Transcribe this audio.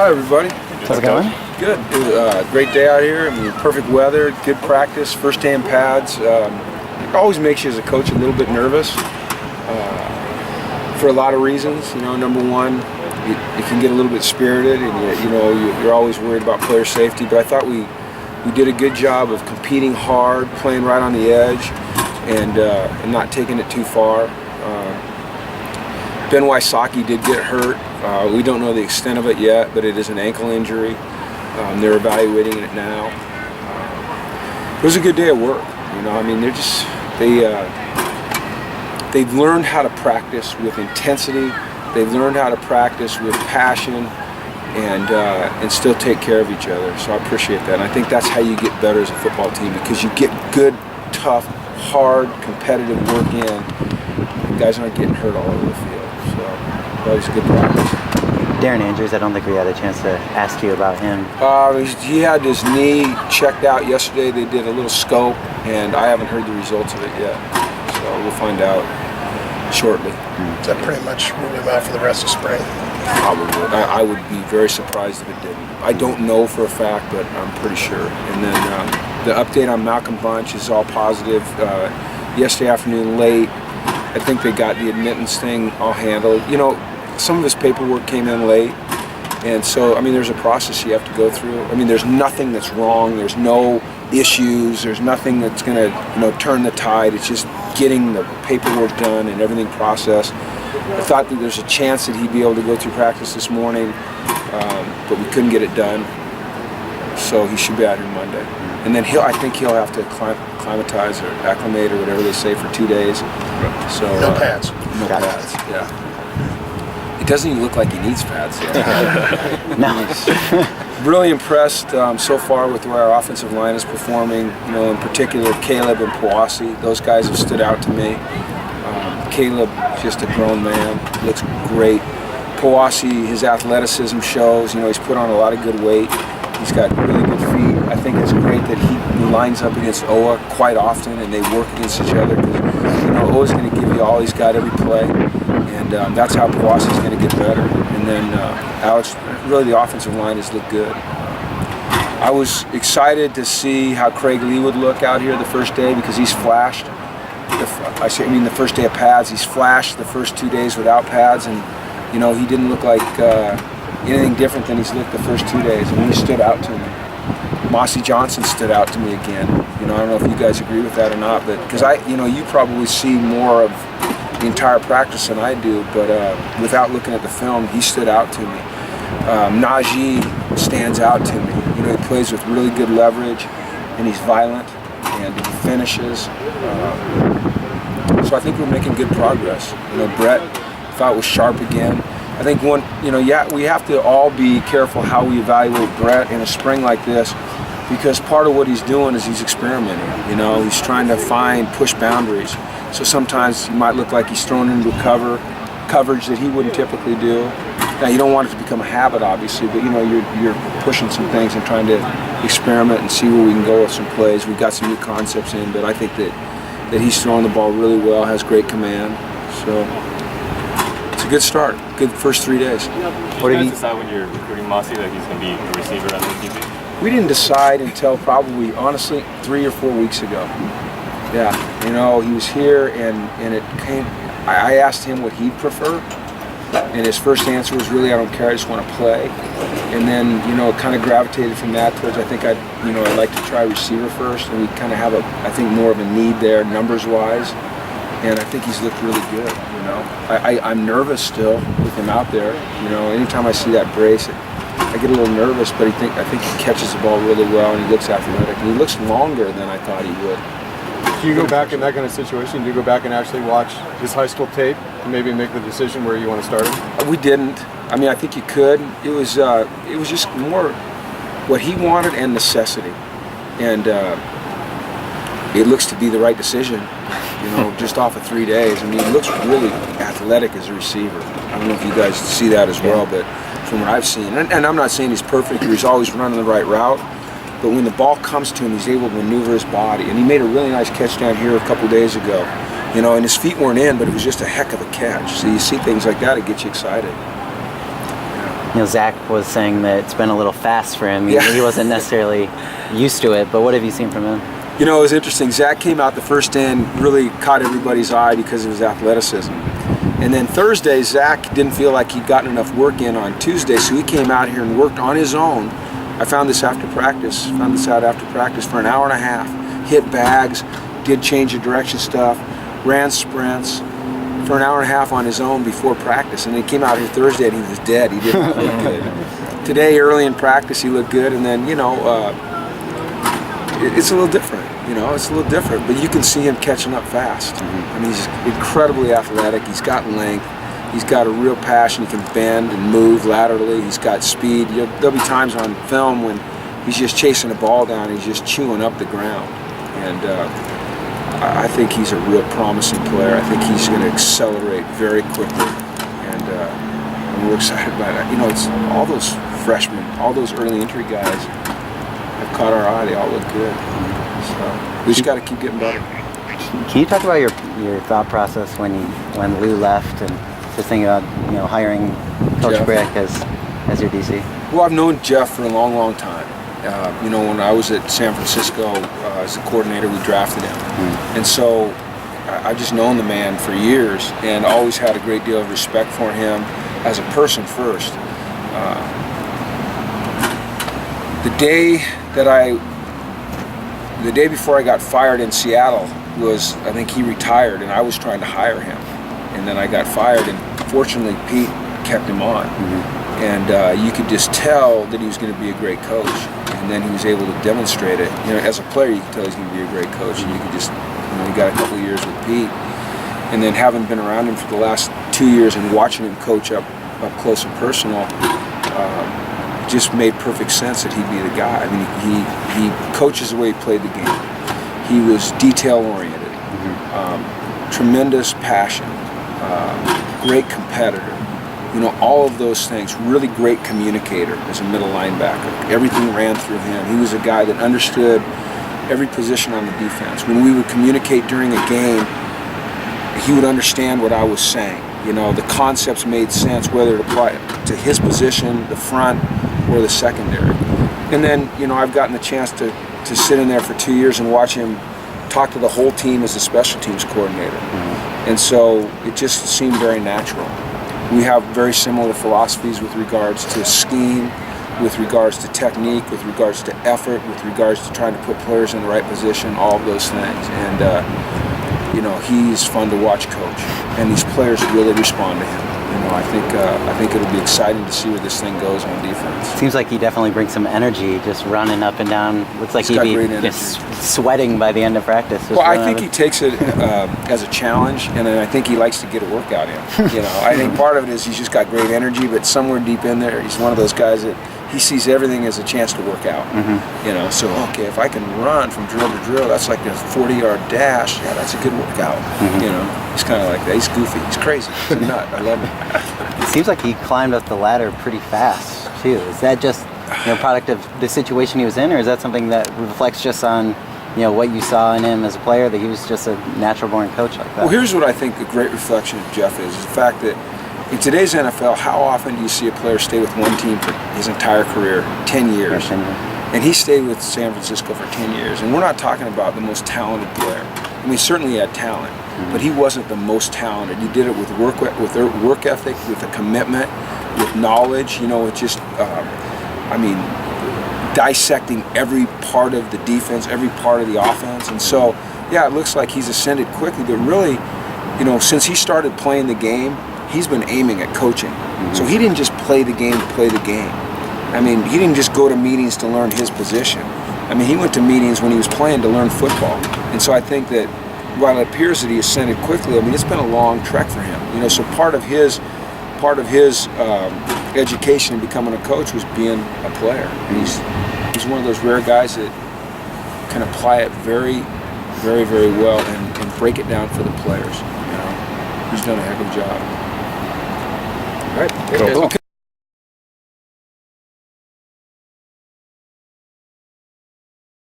Hi, everybody. How's it going? Good. It was a great day out here. I mean, perfect weather, good practice, first day in pads. It always makes you as a coach a little bit nervous for a lot of reasons. You know, number one, you can get a little bit spirited, and you're always worried about player safety. But I thought we did a good job of competing hard, playing right on the edge, and not taking it too far. Ben Wysocki did get hurt. We don't know the extent of it yet, but it is an ankle injury. They're evaluating it now. It was a good day at work. You know, I mean, they've learned how to practice with intensity. They've learned how to practice with passion, and still take care of each other. So I appreciate that. And I think that's how you get better as a football team, because you get good, tough, hard, competitive work in. Guys aren't getting hurt all over the field. So that was good practice. Darren Andrews, I don't think we had a chance to ask you about him. He had his knee checked out yesterday. They did a little scope, and I haven't heard the results of it yet. So we'll find out shortly. Does that pretty much rule him out for the rest of spring? Probably. I would be very surprised if it didn't. I don't know for a fact, but I'm pretty sure. And then the update on Malcolm Bunch is all positive. Yesterday afternoon late, I think they got the admittance thing all handled. You know, some of his paperwork came in late, and so, I mean, there's a process you have to go through. I mean, there's nothing that's wrong. There's no issues. There's nothing that's going to, turn the tide. It's just getting the paperwork done and everything processed. I thought that there's a chance that he'd be able to go through practice this morning, but we couldn't get it done. So he should be out here Monday. And then I think he'll have to acclimatize or acclimate or whatever they say for 2 days. So no pads. No pads. Yeah. It doesn't even look like he needs pads. No. Really impressed so far with the way our offensive line is performing. You know, in particular, Caleb and Powasi. Those guys have stood out to me. Caleb, just a grown man, looks great. Powasi, his athleticism shows. You know, he's put on a lot of good weight. He's got really good feet. I think it's great that he lines up against Oa quite often, and they work against each other. Because Oa's going to give you all he's got every play, and that's how Powasi's going to get better. And then Alex, really the offensive line has looked good. I was excited to see how Craig Lee would look out here the first day, because he's flashed. The first day of pads, he's flashed the first 2 days without pads, and he didn't look like anything different than he's looked the first 2 days. I mean, he stood out to me. Mossy Johnson stood out to me again. I don't know if you guys agree with that or not, but because you probably see more of the entire practice than I do, but without looking at the film, he stood out to me. Najee stands out to me. He plays with really good leverage, and he's violent, and he finishes. So I think we're making good progress. Brett thought was sharp again. I think we have to all be careful how we evaluate Brett in a spring like this, because part of what he's doing is he's experimenting. He's trying to push boundaries. So sometimes he might look like he's thrown into coverage that he wouldn't typically do. Now, you don't want it to become a habit, obviously, but you're pushing some things and trying to experiment and see where we can go with some plays. We've got some new concepts in, but I think that he's throwing the ball really well, has great command. So it's a good start, good first 3 days. What did you decide when you're recruiting Mossy that he's going to be a receiver on the QB? We didn't decide until probably, honestly, 3 or 4 weeks ago. Yeah, he was here, and it came. I asked him what he'd prefer, and his first answer was, really, I don't care, I just want to play. And then, it kind of gravitated from that towards, I think I'd like to try receiver first, and we kind of have I think more of a need there, numbers-wise. And I think he's looked really good. I'm nervous still with him out there. Anytime I see that brace, I get a little nervous, but I think he catches the ball really well, and he looks athletic, and he looks longer than I thought he would. Do you go back in that kind of situation? Do you go back and actually watch his high school tape and maybe make the decision where you want to start him? We didn't. I mean, I think you could. It was just more what he wanted and necessity, and it looks to be the right decision. Just off of 3 days. I mean, he looks really athletic as a receiver. I don't know if you guys see that as well, but from what I've seen, and I'm not saying he's perfect or he's always running the right route, but when the ball comes to him, he's able to maneuver his body. And he made a really nice catch down here a couple days ago. And his feet weren't in, but it was just a heck of a catch. So you see things like that, it gets you excited. Yeah. Zach was saying that it's been a little fast for him. Yeah. He wasn't necessarily used to it, but what have you seen from him? It was interesting. Zach came out the first in, really caught everybody's eye because of his athleticism. And then Thursday, Zach didn't feel like he'd gotten enough work in on Tuesday, so he came out here and worked on his own. I found this out after practice for an hour and a half. Hit bags, did change of direction stuff, ran sprints for an hour and a half on his own before practice. And he came out here Thursday and he was dead. He didn't look good. Today, early in practice, he looked good. And then, it's a little different. It's a little different, but you can see him catching up fast. I mean, he's incredibly athletic. He's got length. He's got a real passion. He can bend and move laterally. He's got speed. There'll be times on film when he's just chasing a ball down. He's just chewing up the ground. And I think he's a real promising player. I think he's going to accelerate very quickly. And we're excited about it. It's all those freshmen, all those early entry guys have caught our eye. They all look good. So we just got to keep getting better. Can you talk about your thought process when Lou left and just thinking about hiring Coach Jeff. Brick as your DC? Well, I've known Jeff for a long, long time. When I was at San Francisco as a coordinator, we drafted him, and so I've just known the man for years and always had a great deal of respect for him as a person first. The day before I got fired in Seattle was, I think he retired, and I was trying to hire him. And then I got fired, and fortunately Pete kept him on. And you could just tell that he was going to be a great coach. And then he was able to demonstrate it. As a player, you could tell he's going to be a great coach. And you could just, he got a couple of years with Pete. And then having been around him for the last 2 years and watching him coach up close and personal, just made perfect sense that he'd be the guy. I mean, he coaches the way he played the game. He was detail-oriented, tremendous passion, great competitor. All of those things. Really great communicator as a middle linebacker. Everything ran through him. He was a guy that understood every position on the defense. When we would communicate during a game, he would understand what I was saying. The concepts made sense, whether it applied to his position, the front, or the secondary. And then, I've gotten the chance to sit in there for 2 years and watch him talk to the whole team as a special teams coordinator. And so it just seemed very natural. We have very similar philosophies with regards to scheme, with regards to technique, with regards to effort, with regards to trying to put players in the right position, all of those things. And, he's fun to watch coach. And these players really respond to him. I think it'll be exciting to see where this thing goes on defense. Seems like he definitely brings some energy, just running up and down. Looks like he'd be just sweating by the end of practice. Well, I think he takes it as a challenge, and then I think he likes to get a workout in. I think part of it is he's just got great energy, but somewhere deep in there, he's one of those guys that he sees everything as a chance to work out. So okay, if I can run from drill to drill, that's like a 40-yard dash. Yeah, that's a good workout. He's kind of like that. He's goofy. He's crazy. He's a nut. I love him. It seems like he climbed up the ladder pretty fast too. Is that just product of the situation he was in, or is that something that reflects just on what you saw in him as a player, that he was just a natural-born coach like that? Well, here's what I think a great reflection of Jeff is the fact that in today's NFL, how often do you see a player stay with one team for his entire career, 10 years? And he stayed with San Francisco for 10 years. And we're not talking about the most talented player. I mean, certainly he had talent, but he wasn't the most talented. He did it with work ethic, with a commitment, with knowledge. It just, dissecting every part of the defense, every part of the offense. And so, yeah, it looks like he's ascended quickly, but really, since he started playing the game, he's been aiming at coaching. So he didn't just play the game to play the game. I mean, he didn't just go to meetings to learn his position. I mean, he went to meetings when he was playing to learn football. And so I think that while it appears that he ascended quickly, I mean, it's been a long trek for him. So part of his education in becoming a coach was being a player. And he's one of those rare guys that can apply it very, very, very well and break it down for the players. He's done a heck of a job. All right. Cool.